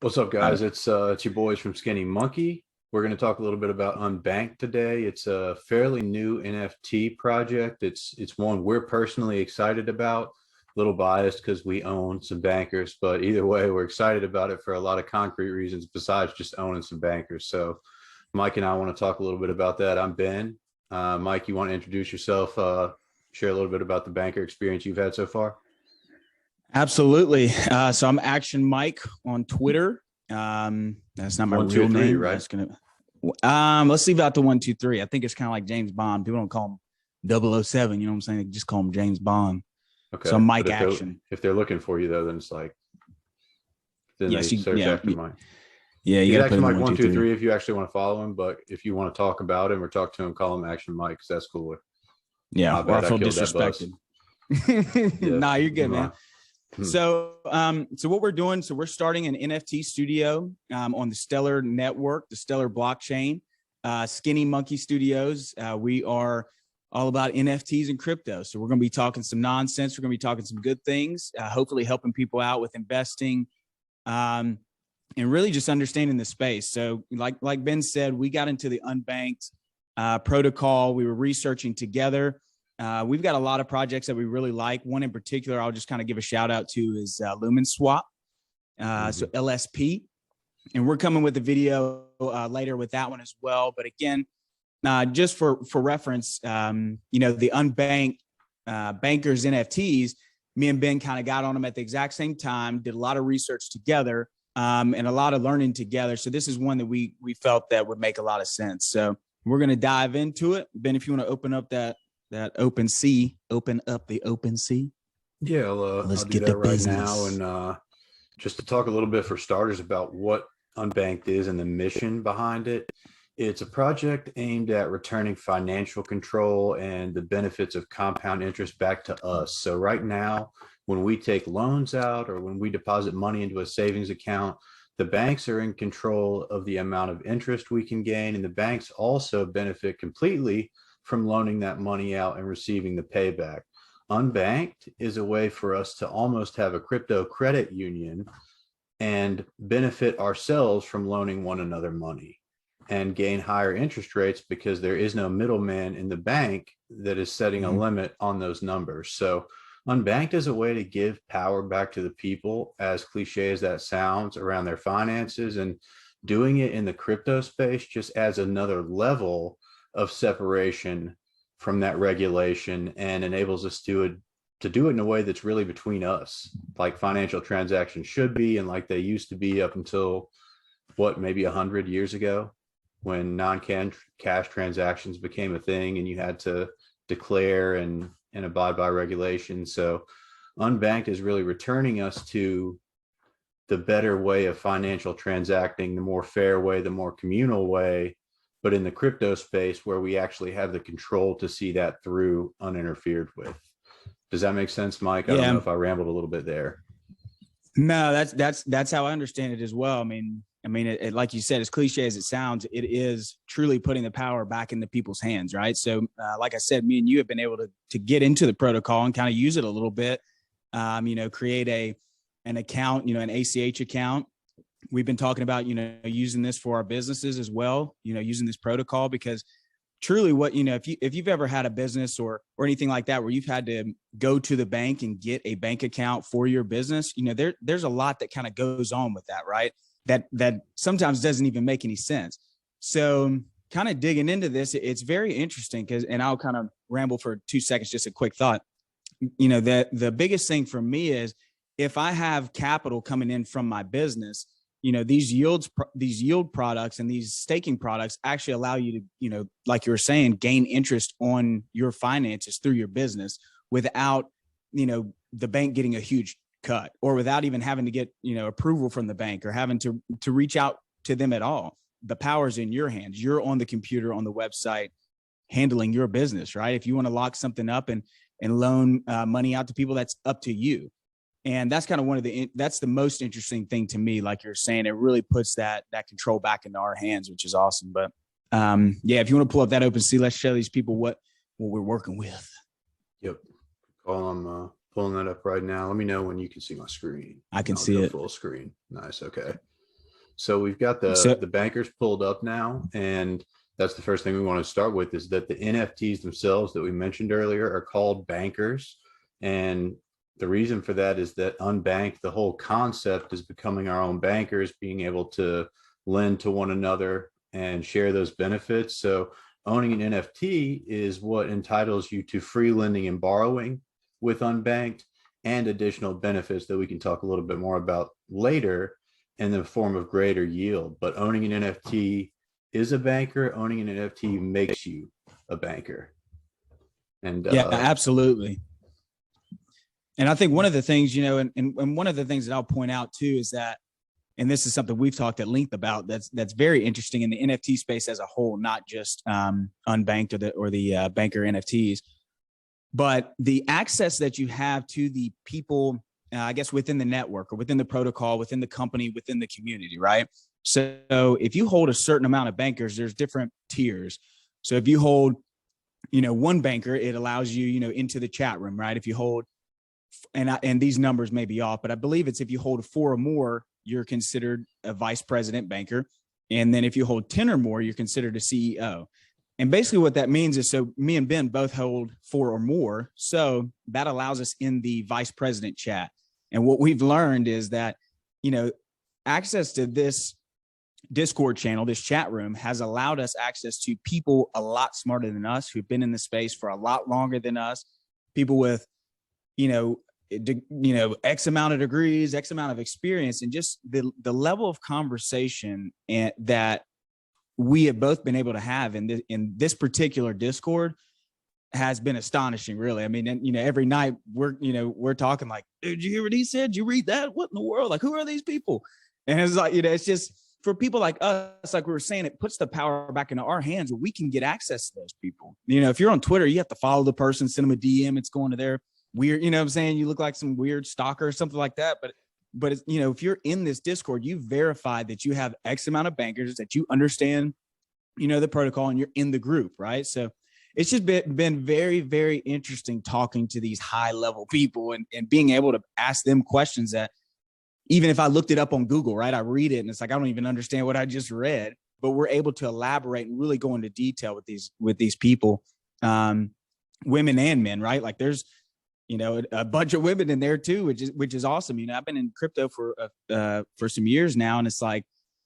What's up, Uh, guys? It's your boys from Skinny Monkey. We're going to talk a little bit about Unbanked today. It's a fairly new NFT project. It's one we're personally excited about. A little biased because we own some bankers, but either way, we're excited about it for a lot of concrete reasons besides just owning some bankers. So, Mike and I want to talk a little bit about that. I'm Ben. Mike, you want to introduce yourself? Share a little bit about the banker experience you've had so far. Absolutely. So I'm Action Mike on Twitter. That's not my One, two, real three, name. right? That's gonna. Let's leave out the 123. I think it's kind of like James Bond. People don't call him 007. You know what I'm saying? They just call him James Bond. So Okay. I'm But Mike Action. if they're looking for you though, then they Yes. search after Mike. Yeah. You He's got to put Action in the Mike one, one two, two three. three if you actually want to follow him, but if you want to talk about him or talk to him, call him Action Mike because that's cooler. Yeah. My Or I bad, I feel killed that buzz. disrespected. Yeah, Nah, you're good, man. Hmm. So what we're doing, so we're starting an NFT studio on the Stellar network, the Stellar blockchain, Skinny Monkey Studios. We are all about NFTs and crypto. So we're going to be talking some nonsense. We're going to be talking some good things, hopefully helping people out with investing and really just understanding the space. So like Ben said, we got into the unbanked protocol. We were researching together. We've got a lot of projects that we really like. One in particular, I'll just kind of give a shout out to is Lumen Swap, so LSP. And we're coming with a video later with that one as well. But again, just for reference, the unbanked bankers NFTs, me and Ben kind of got on them at the exact same time, did a lot of research together and a lot of learning together. So this is one that we felt that would make a lot of sense. So we're going to dive into it. Ben, if you want to open up that open sea, open up the open sea. Yeah, Let's I'll do get that to right business. now. And just to talk a little bit for starters about what Unbanked is and the mission behind it. It's a project aimed at returning financial control and the benefits of compound interest back to us. So right now, when we take loans out or when we deposit money into a savings account, the banks are in control of the amount of interest we can gain, and the banks also benefit completely from loaning that money out and receiving the payback. Unbanked is a way for us to almost have a crypto credit union and benefit ourselves from loaning one another money and gain higher interest rates because there is no middleman in the bank that is setting a limit on those numbers. So Unbanked is a way to give power back to the people, as cliche as that sounds, around their finances, and doing it in the crypto space just adds another level of separation from that regulation and enables us to do it in a way that's really between us, like financial transactions should be, and like they used to be up until maybe 100 years ago, when non-cash transactions became a thing and you had to declare and abide by regulations. So Unbanked is really returning us to the better way of financial transacting, the more fair way, the more communal way, but in the crypto space where we actually have the control to see that through uninterfered with. Does that make sense, Mike? I don't know if I rambled a little bit there. No, that's how I understand it as well. I mean, it, like you said, as cliche as it sounds, it is truly putting the power back into people's hands, right? So, like I said, me and you have been able to get into the protocol and kind of use it a little bit. Create an account, an ACH account. We've been talking about, using this for our businesses as well. Using this protocol because truly, what if you've ever had a business or anything like that where you've had to go to the bank and get a bank account for your business, there's a lot that kind of goes on with that, right? That sometimes doesn't even make any sense. So kind of digging into this, it's very interesting and I'll kind of ramble for 2 seconds, just a quick thought. The biggest thing for me is if I have capital coming in from my business, these yield products and these staking products actually allow you to, like you were saying, gain interest on your finances through your business without, the bank getting a huge cut or without even having to get, approval from the bank or having to reach out to them at all. The power's in your hands. You're on the computer, on the website, handling your business, right? If you want to lock something up and loan money out to people, that's up to you. And that's kind of that's the most interesting thing to me. Like you're saying, it really puts that control back into our hands, which is awesome. But if you want to pull up that OpenSea, let's show these people what we're working with. Yep. I'm pulling that up right now. Let me know when you can see my screen. I can see it full screen. Nice. Okay. So we've got So the bankers pulled up now, and that's the first thing we want to start with is that the NFTs themselves that we mentioned earlier are called bankers. And the reason for that is that unbanked, the whole concept is becoming our own bankers, being able to lend to one another and share those benefits. So owning an NFT is what entitles you to free lending and borrowing with unbanked and additional benefits that we can talk a little bit more about later in the form of greater yield. But owning an NFT is a banker. Owning an NFT makes you a banker. And yeah, absolutely. And I think one of the things, and one of the things that I'll point out too is that, and this is something we've talked at length about, that's very interesting in the NFT space as a whole, not just unbanked or the banker NFTs, but the access that you have to the people, I guess, within the network or within the protocol, within the company, within the community, right? So if you hold a certain amount of bankers, there's different tiers. So if you hold, one banker, it allows you, into the chat room, right? If you hold, and these numbers may be off, but I believe it's if you hold 4 or more, you're considered a vice president banker. And then if you hold 10 or more, you're considered a CEO. And basically what that means is, so me and Ben both hold 4 or more. So that allows us in the vice president chat. And what we've learned is that, access to this Discord channel, this chat room, has allowed us access to people a lot smarter than us, who've been in the space for a lot longer than us, people with, X amount of degrees, X amount of experience, and just the level of conversation that we have both been able to have in this particular Discord has been astonishing, really. I mean, every night we're talking like, did you hear what he said? Did you read that? What in the world? Like, who are these people? And it's like, it's just for people like us, like we were saying, it puts the power back into our hands where we can get access to those people. If you're on Twitter, you have to follow the person, send them a DM. It's going to their weird, what I'm saying? You look like some weird stalker or something like that. But it's, if you're in this Discord, you verify that you have X amount of bankers, that you understand, the protocol, and you're in the group, right? So it's just been very, very interesting talking to these high level people and being able to ask them questions that even if I looked it up on Google, right, I read it and it's like, I don't even understand what I just read, but we're able to elaborate and really go into detail with these people, women and men, right? Like there's, a bunch of women in there too, which is awesome. I've been in crypto for some years now, and it's like,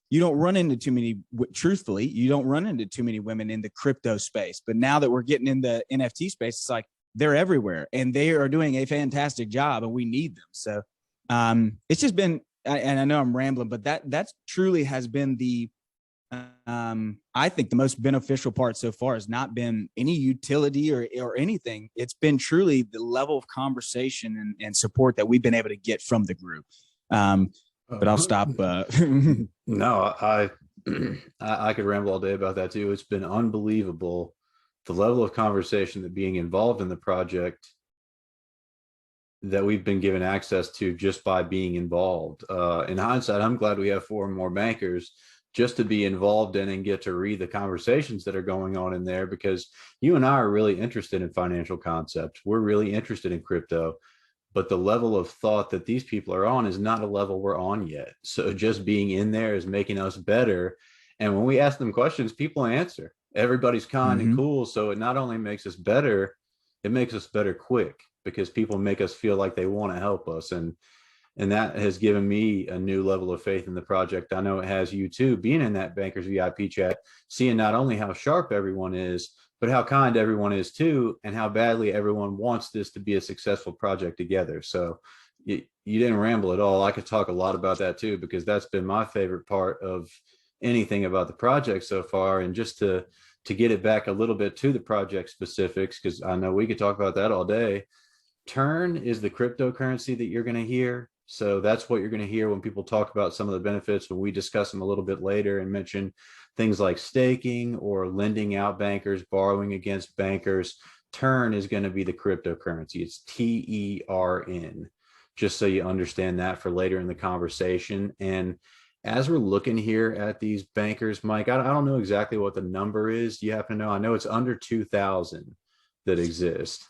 you don't run into too many, truthfully, you don't run into too many women in the crypto space. But now that we're getting in the NFT space, it's like they're everywhere and they are doing a fantastic job and we need them. So it's just been, and I know I'm rambling, but that truly has been I think the most beneficial part so far has not been any utility or anything. It's been truly the level of conversation and support that we've been able to get from the group. But I'll stop. No, I could ramble all day about that too. It's been unbelievable, the level of conversation that being involved in the project that we've been given access to just by being involved. In hindsight, I'm glad we have 4 more bankers just to be involved in and get to read the conversations that are going on in there, because you and I are really interested in financial concepts. We're really interested in crypto, but the level of thought that these people are on is not a level we're on yet. So just being in there is making us better. And when we ask them questions, people answer. Everybody's kind and cool. So it not only makes us better, it makes us better quick, because people make us feel like they want to help us. And that has given me a new level of faith in the project. I know it has you too, being in that Bankers VIP chat, seeing not only how sharp everyone is, but how kind everyone is too, and how badly everyone wants this to be a successful project together. So you didn't ramble at all. I could talk a lot about that too, because that's been my favorite part of anything about the project so far. And just to get it back a little bit to the project specifics, because I know we could talk about that all day. Turn is the cryptocurrency that you're going to hear. So that's what you're going to hear when people talk about some of the benefits, when we discuss them a little bit later and mention things like staking or lending out bankers, borrowing against bankers. Turn is going to be the cryptocurrency. It's TERN, just so you understand that for later in the conversation. And as we're looking here at these bankers, Mike, I don't know exactly what the number is. Do you happen to know? I know it's under 2,000 that exist.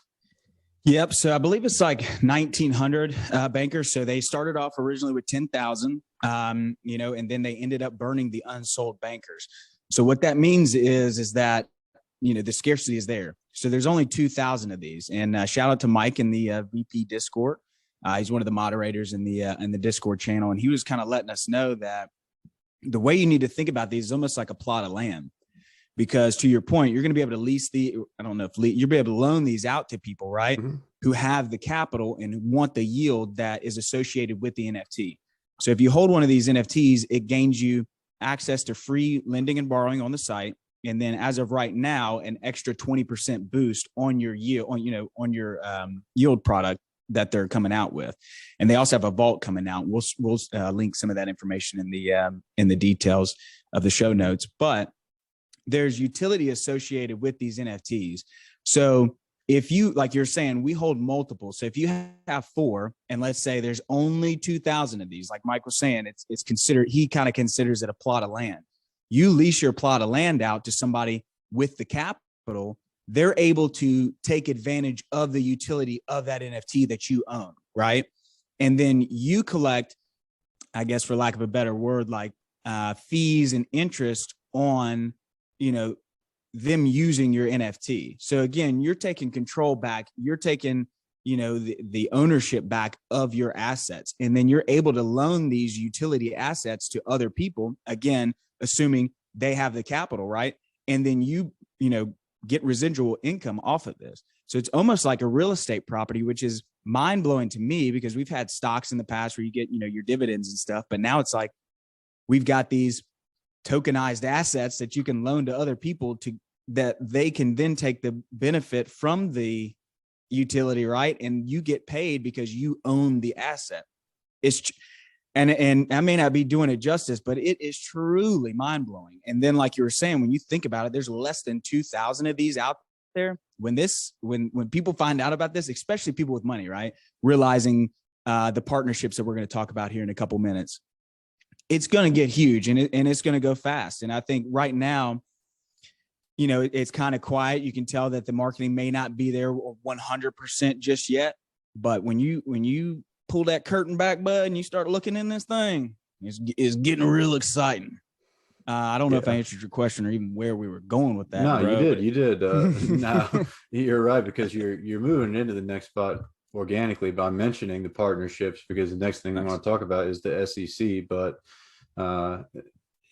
Yep. So I believe it's like 1,900 bankers. So they started off originally with 10,000, and then they ended up burning the unsold bankers. So what that means is that, the scarcity is there. So there's only 2,000 of these. And shout out to Mike in the VP Discord. He's one of the moderators in the Discord channel. And he was kind of letting us know that the way you need to think about these is almost like a plot of land. Because to your point, you're going to be able to you'll be able to loan these out to people, right? Mm-hmm. Who have the capital and want the yield that is associated with the NFT. So if you hold one of these NFTs, it gains you access to free lending and borrowing on the site. And then as of right now, an extra 20% boost on your yield, on your yield product that they're coming out with. And they also have a vault coming out. We'll link some of that information in the details of the show notes. But there's utility associated with these NFTs. So if you, like you're saying, we hold multiple. So if you have 4, and let's say there's only 2,000 of these, like Mike was saying, it's considered, he kind of considers it a plot of land. You lease your plot of land out to somebody with the capital, they're able to take advantage of the utility of that NFT that you own, right? And then you collect, I guess, for lack of a better word, like fees and interest on them using your NFT. So again, you're taking control back. You're taking, the ownership back of your assets. And then you're able to loan these utility assets to other people, again, assuming they have the capital, right? And then you get residual income off of this. So it's almost like a real estate property, which is mind blowing to me because we've had stocks in the past where you get, your dividends and stuff. But now it's like, we've got these tokenized assets that you can loan to other people that they can then take the benefit from the utility, right? And you get paid because you own the asset. And I may not be doing it justice, but it is truly mind blowing. And then, like you were saying, when you think about it, there's less than 2,000 of these out there. When people find out about this, especially people with money, right? Realizing the partnerships that we're going to talk about here in a couple minutes, it's going to get huge and it's going to go fast. And I think right now, it's kind of quiet. You can tell that the marketing may not be there 100% just yet. But when you pull that curtain back, bud, and you start looking in this thing, it's getting real exciting. I don't know if I answered your question or even where we were going with that. No, bro, you did. No, you're right, because you're moving into the next spot organically by mentioning the partnerships, because the next thing I want to talk about is the SEC. But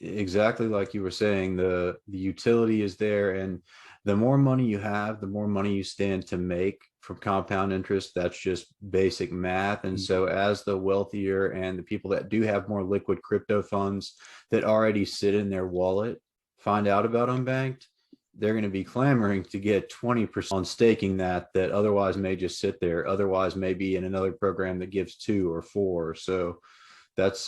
exactly like you were saying, the utility is there, and the more money you have, the more money you stand to make from compound interest. That's just basic math. And so as the wealthier and the people that do have more liquid crypto funds that already sit in their wallet find out about Unbanked, they're going to be clamoring to get 20% on staking that otherwise may just sit there, otherwise maybe in another program that gives 2 or 4. So that's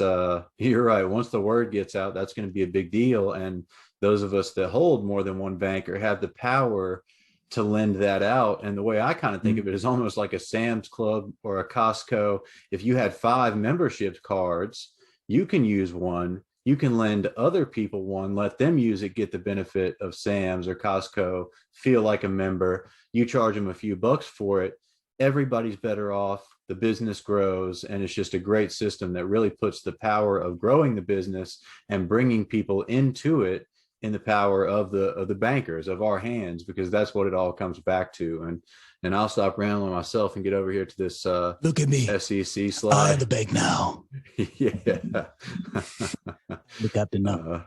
you're right. Once the word gets out, that's going to be a big deal. And those of us that hold more than one banker have the power to lend that out. And the way I kind of think of it is almost like a Sam's Club or a Costco. If you had 5 membership cards, you can use one. You can lend other people one, let them use it, get the benefit of Sam's or Costco, feel like a member. You charge them a few bucks for it. Everybody's better off. The business grows, and it's just a great system that really puts the power of growing the business and bringing people into it in the power of the bankers, of our hands, because that's what it all comes back to. And I'll stop rambling myself and get over here to this look at me SEC slide. I have the bank now. Yeah. Look up the number.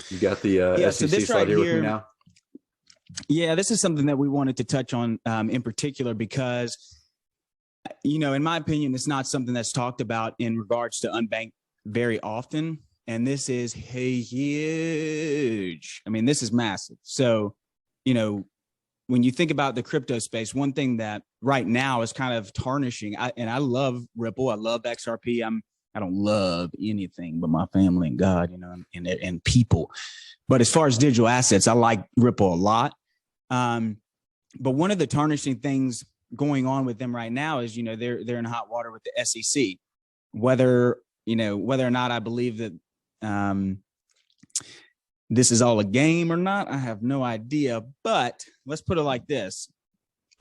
You got the SEC slide here with me now. Yeah, this is something that we wanted to touch on in particular because, in my opinion, it's not something that's talked about in regards to Unbanked very often. And this is huge. I mean, this is massive. So, when you think about the crypto space, one thing that right now is kind of tarnishing, I love Ripple. I love XRP. I don't love anything but my family and God, and people. But as far as digital assets, I like Ripple a lot. But one of the tarnishing things going on with them right now is, they're in hot water with the SEC, whether or not I believe that this is all a game or not, I have no idea. But let's put it like this.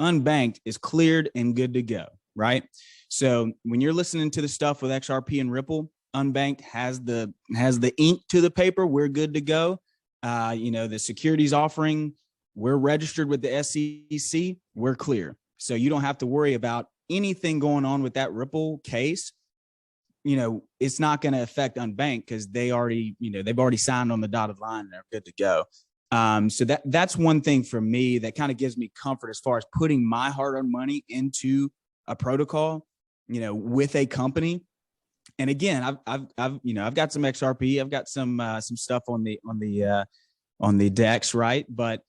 unbanked is cleared and good to go, right? So when you're listening to the stuff with XRP and Ripple, unbanked has the ink to the paper. We're good to go. The securities offering, we're registered with the SEC. We're clear. So you don't have to worry about anything going on with that Ripple case. It's not going to affect unbanked because they've already signed on the dotted line and they're good to go. So that's one thing for me that kind of gives me comfort as far as putting my hard-earned money into a protocol, with a company. And again, I've got some XRP, I've got some stuff on the DEX, right? But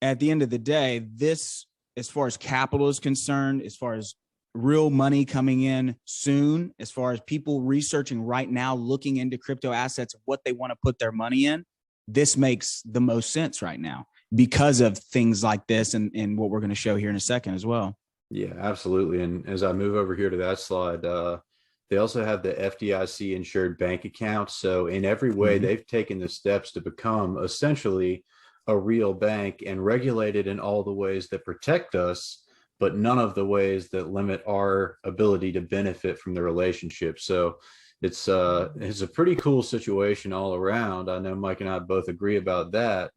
at the end of the day, this, as far as capital is concerned, as far as real money coming in soon, as far as people researching right now, looking into crypto assets, what they want to put their money in, this makes the most sense right now because of things like this and what we're going to show here in a second as well. Yeah, absolutely. And as I move over here to that slide, they also have the FDIC-insured bank accounts. So in every way, they've taken the steps to become essentially a real bank and regulated in all the ways that protect us, but none of the ways that limit our ability to benefit from the relationship. So it's a pretty cool situation all around. I know Mike and I both agree about that.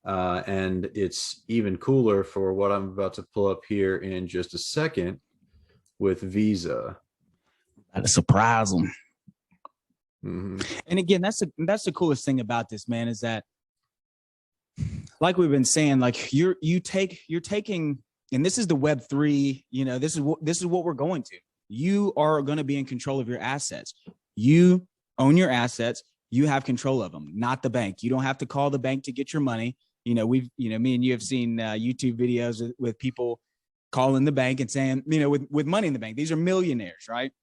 And it's even cooler for what I'm about to pull up here in just a second with Visa. That'd surprise them. And again, that's the coolest thing about this, man, is that, like we've been saying, like you're taking, and this is the Web3, this is what we're going to. You are going to be in control of your assets. You own your assets. You have control of them, not the bank. You don't have to call the bank to get your money. Me and you have seen YouTube videos with people calling the bank and saying, with money in the bank, these are millionaires, right?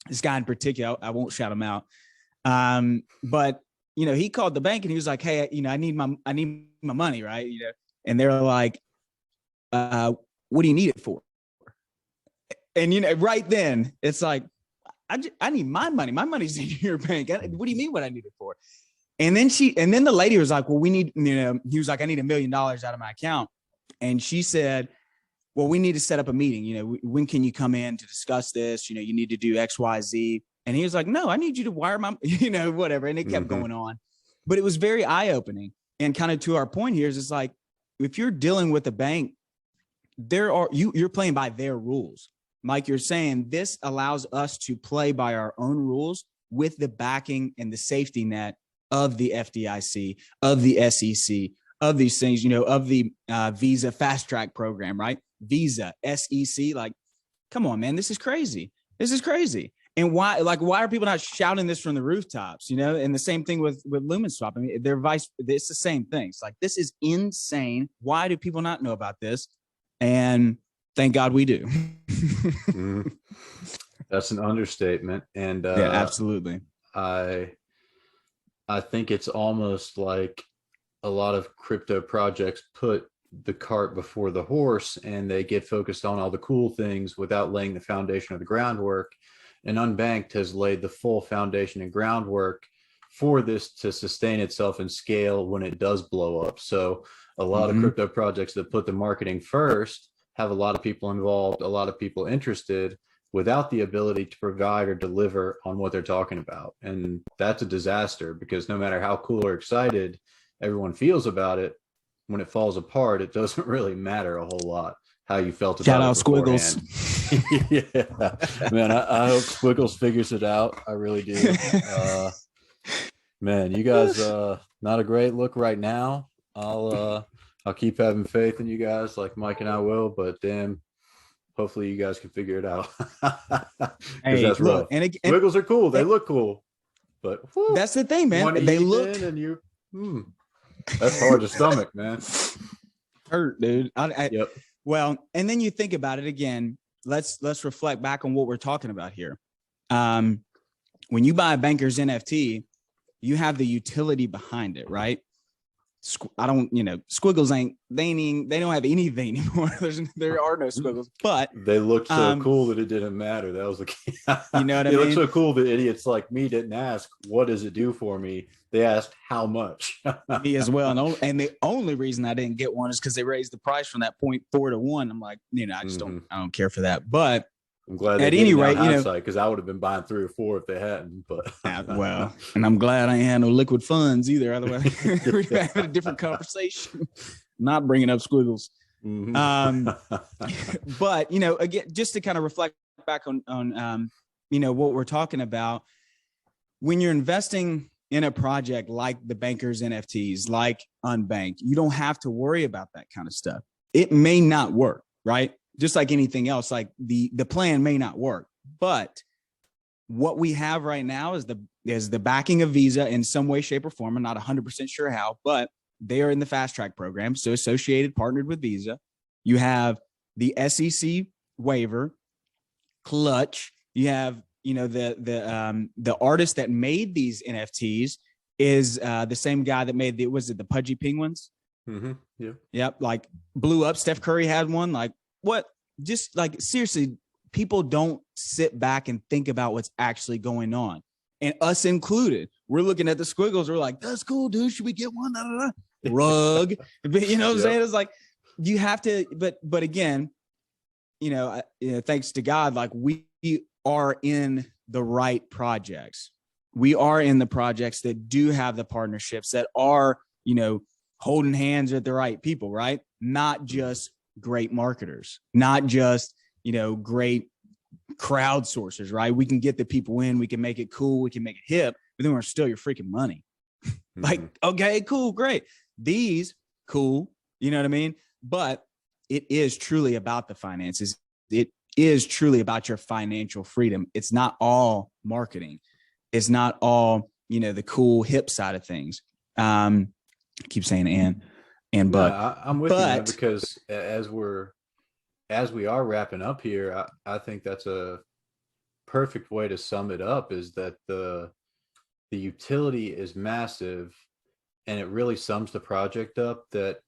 This guy in particular, I won't shout him out. But he called the bank and he was like, hey, I need my money, right? And they're like, what do you need it for? And, right then it's like, I need my money. My money's in your bank. What do you mean what I need it for? And then the lady was like, well, we need, he was like, I need $1 million out of my account. And she said, well, we need to set up a meeting. When can you come in to discuss this? You need to do X, Y, Z. And he was like, no, I need you to wire my, whatever. And it kept going on, but it was very eye-opening. And kind of to our point here is it's like, if you're dealing with a bank, you're playing by their rules. Mike, you're saying this allows us to play by our own rules with the backing and the safety net of the FDIC, of the SEC, of these things, of the Visa Fast Track program, right? Visa, SEC, like, come on, man, this is crazy. This is crazy. And why are people not shouting this from the rooftops? And the same thing with LumenSwap. I mean, it's the same thing. It's like, this is insane. Why do people not know about this? And thank God we do. That's an understatement. And yeah, absolutely. I think it's almost like a lot of crypto projects put the cart before the horse and they get focused on all the cool things without laying the foundation of the groundwork. And Unbanked has laid the full foundation and groundwork for this to sustain itself and scale when it does blow up. So a lot of crypto projects that put the marketing first have a lot of people involved, a lot of people interested, without the ability to provide or deliver on what they're talking about. And that's a disaster, because no matter how cool or excited everyone feels about it, when it falls apart, it doesn't really matter a whole lot how you felt about it. Shout out Squiggles. Yeah, man, I hope Squiggles figures it out. I really do. Man, you guys, not a great look right now. I'll keep having faith in you guys like Mike and I will, but damn, hopefully you guys can figure it out. Hey, that's look, rough. And Wiggles are cool. They look cool, but whew, that's the thing, man. They look, and you, that's hard to stomach, man. Hurt, dude. Yep. Well, and then you think about it again. Let's reflect back on what we're talking about here. When you buy a Banker's NFT, you have the utility behind it, right? I don't, squiggles they don't have anything anymore. There are no squiggles, but they looked so cool that it didn't matter. That was the key. You know what I mean? They mean? looked so cool that idiots like me didn't ask, what does it do for me? They asked how much. Me as well. And the only reason I didn't get one is because they raised the price from that 0.4 to 1. I'm like, I just I don't care for that. But I'm glad they at did any it rate, because I would have been buying 3 or 4 if they hadn't. But well, and I'm glad I ain't had no liquid funds either. Otherwise, we'd be having a different conversation. Not bringing up squiggles. But again, just to kind of reflect back on what we're talking about, when you're investing in a project like the Bankers NFTs, like Unbanked, you don't have to worry about that kind of stuff. It may not work, right? Just like anything else, like the plan may not work, but what we have right now is the backing of Visa in some way, shape, or form. I'm not 100% sure how, but they are in the fast track program. So Associated partnered with Visa. You have the SEC waiver, Clutch. You have, the artist that made these NFTs is the same guy that made the Pudgy Penguins? Mm-hmm. Yeah. Yep. Like blew up. Steph Curry had one. Like what? Just like seriously, people don't sit back and think about what's actually going on. And us included, we're looking at the squiggles. We're like, that's cool, dude. Should we get one? Rug. But you know what I'm saying? It's like, you have to, but again, thanks to God, like we are in the right projects. We are in the projects that do have the partnerships that are, holding hands with the right people, right? Not just great marketers, not just, great crowdsourcers, right? We can get the people in, we can make it cool, we can make it hip, but then we're still your freaking money. Like, okay, cool, great. These, cool, you know what I mean? But it is truly about the finances. It is truly about your financial freedom. It's not all marketing. It's not all, the cool hip side of things. I keep saying but I'm with you, man, because as we are wrapping up here, I think that's a perfect way to sum it up, is that the utility is massive, and it really sums the project up that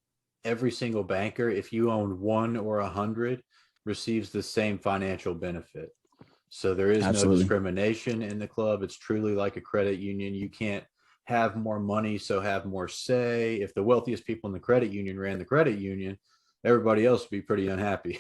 every single banker, if you own 1 or 100, receives the same financial benefit. So there is no discrimination in the club. It's truly like a credit union. You can't have more money, so have more say. If the wealthiest people in the credit union ran the credit union, everybody else would be pretty unhappy.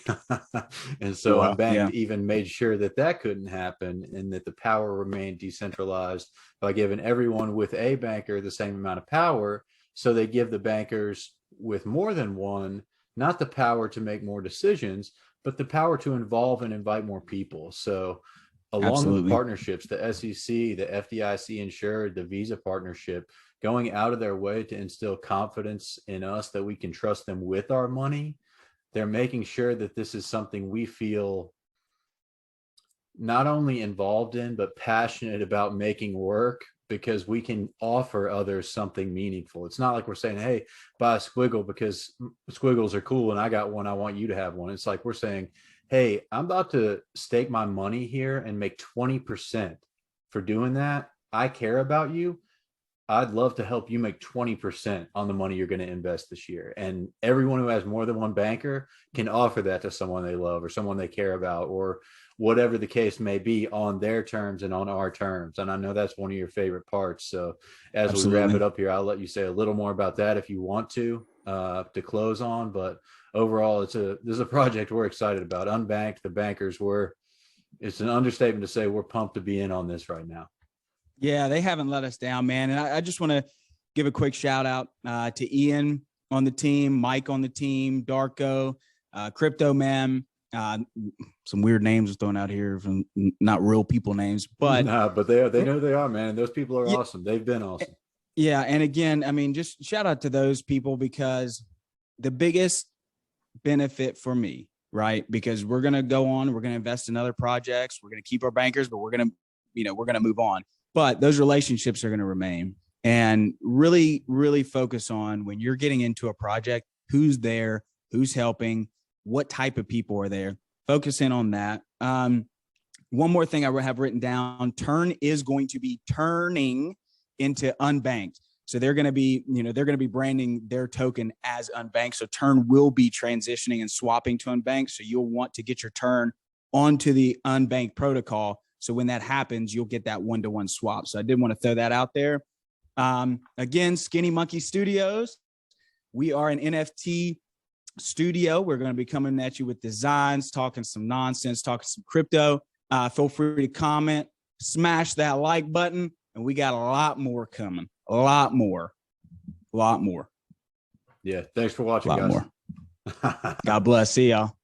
And so Unbanked even made sure that couldn't happen, and that the power remained decentralized by giving everyone with a banker the same amount of power. So they give the bankers with more than one, not the power to make more decisions, but the power to involve and invite more people. So along with the partnerships, the SEC, the FDIC-insured, the Visa partnership, going out of their way to instill confidence in us that we can trust them with our money, they're making sure that this is something we feel not only involved in, but passionate about making work, because we can offer others something meaningful. It's not like we're saying, hey, buy a squiggle because squiggles are cool and I got one, I want you to have one. It's like we're saying, hey, I'm about to stake my money here and make 20% for doing that. I care about you. I'd love to help you make 20% on the money you're going to invest this year. And everyone who has more than one banker can offer that to someone they love or someone they care about, or whatever the case may be, on their terms and on our terms. And I know that's one of your favorite parts. So as we wrap it up here, I'll let you say a little more about that if you want to close on. But overall, this is a project we're excited about. Unbanked, the bankers, it's an understatement to say we're pumped to be in on this right now. Yeah, they haven't let us down, man. And I just want to give a quick shout out to Ian on the team, Mike on the team, Darko, Crypto Man. Some weird names are thrown out here from not real people names, but they know they are, man. Those people are awesome. They've been awesome. Yeah. And again, I mean, just shout out to those people, because the biggest benefit for me, right? Because we're going to go on, we're going to invest in other projects. We're going to keep our bankers, but we're going to move on. But those relationships are going to remain, and really, really focus on, when you're getting into a project, who's there, who's helping, what type of people are there. Focus in on that. One more thing I have written down: Turn is going to be turning into Unbanked. So they're going to be, they're going to be branding their token as Unbanked. So Turn will be transitioning and swapping to Unbanked. So you'll want to get your Turn onto the Unbanked protocol. So when that happens, you'll get that one-to-one swap. So I did want to throw that out there. Again, Skinny Monkey Studios. We are an NFT studio. We're going to be coming at you with designs, talking some nonsense, talking some crypto. Feel free to comment, smash that like button, and we got a lot more coming. A lot more. Yeah. Thanks for watching, guys. More. God bless. See y'all.